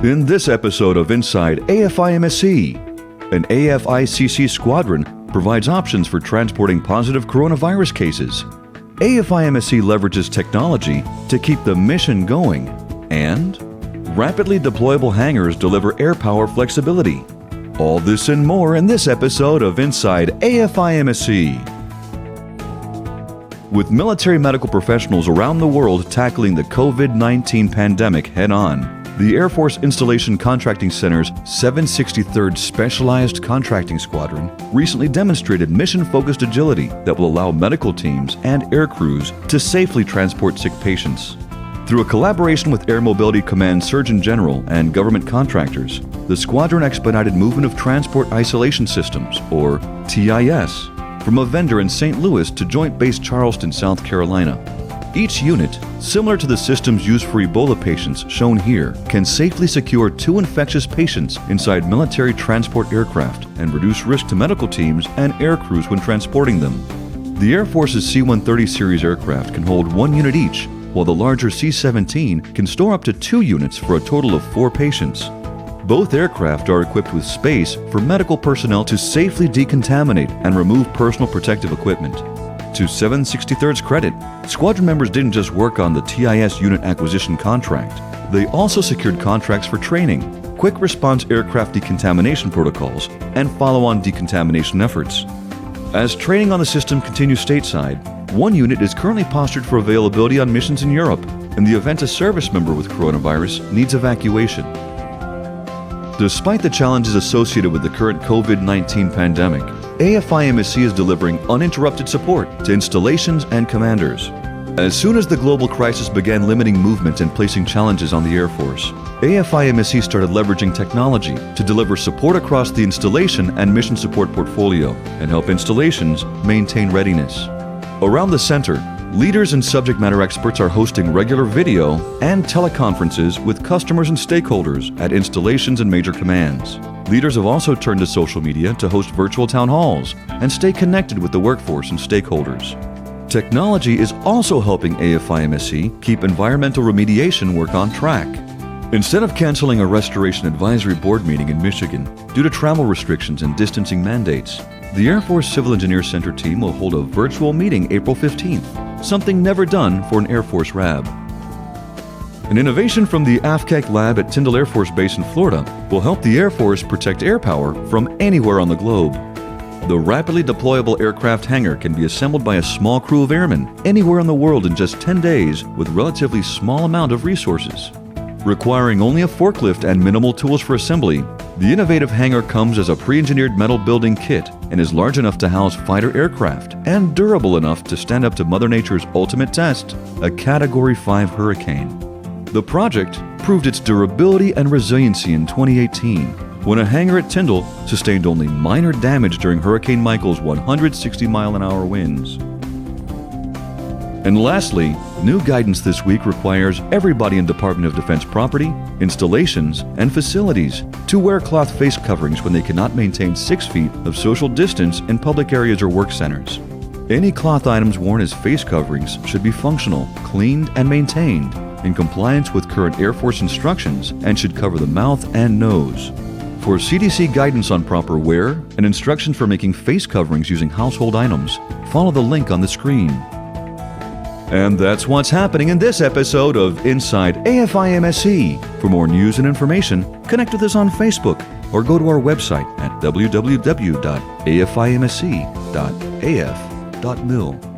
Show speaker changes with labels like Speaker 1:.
Speaker 1: In this episode of Inside AFIMSC, an AFICC squadron provides options for transporting positive coronavirus cases. AFIMSC leverages technology to keep the mission going, and rapidly deployable hangars deliver air power flexibility. All this and more in this episode of Inside AFIMSC. With military medical professionals around the world tackling the COVID-19 pandemic head-on, the Air Force Installation Contracting Center's 763rd Specialized Contracting Squadron recently demonstrated mission-focused agility that will allow medical teams and air crews to safely transport sick patients. Through a collaboration with Air Mobility Command Surgeon General and government contractors, the squadron expedited movement of transport isolation systems, or TIS, from a vendor in St. Louis to Joint Base Charleston, South Carolina. Each unit, similar to the systems used for Ebola patients shown here, can safely secure 2 infectious patients inside military transport aircraft and reduce risk to medical teams and air crews when transporting them. The Air Force's C-130 series aircraft can hold 1 unit each, while the larger C-17 can store up to 2 units for a total of 4 patients. Both aircraft are equipped with space for medical personnel to safely decontaminate and remove personal protective equipment. To 763rd's credit, squadron members didn't just work on the TIS unit acquisition contract. They also secured contracts for training, quick response aircraft decontamination protocols, and follow-on decontamination efforts. As training on the system continues stateside, 1 unit is currently postured for availability on missions in Europe in the event a service member with coronavirus needs evacuation. Despite the challenges associated with the current COVID-19 pandemic, AFIMSC is delivering uninterrupted support to installations and commanders. As soon as the global crisis began limiting movement and placing challenges on the Air Force, AFIMSC started leveraging technology to deliver support across the installation and mission support portfolio and help installations maintain readiness. Around the center, leaders and subject matter experts are hosting regular video and teleconferences with customers and stakeholders at installations and major commands. Leaders have also turned to social media to host virtual town halls and stay connected with the workforce and stakeholders. Technology is also helping AFIMSC keep environmental remediation work on track. Instead of canceling a Restoration Advisory Board meeting in Michigan due to travel restrictions and distancing mandates, the Air Force Civil Engineers Center team will hold a virtual meeting April 15th, something never done for an Air Force RAB. An innovation from the AFICC lab at Tyndall Air Force Base in Florida will help the Air Force protect air power from anywhere on the globe. The rapidly deployable aircraft hangar can be assembled by a small crew of airmen anywhere in the world in just 10 days with relatively small amount of resources. Requiring only a forklift and minimal tools for assembly, the innovative hangar comes as a pre-engineered metal building kit and is large enough to house fighter aircraft and durable enough to stand up to Mother Nature's ultimate test, a Category 5 hurricane. The project proved its durability and resiliency in 2018 when a hangar at Tyndall sustained only minor damage during Hurricane Michael's 160-mile-an-hour winds. And lastly, new guidance this week requires everybody in Department of Defense property, installations, and facilities to wear cloth face coverings when they cannot maintain 6 feet of social distance in public areas or work centers. Any cloth items worn as face coverings should be functional, cleaned, and maintained in compliance with current Air Force instructions and should cover the mouth and nose. For CDC guidance on proper wear and instructions for making face coverings using household items, follow the link on the screen. And that's what's happening in this episode of Inside AFIMSC. For more news and information, connect with us on Facebook or go to our website at www.afimsc.af.mil.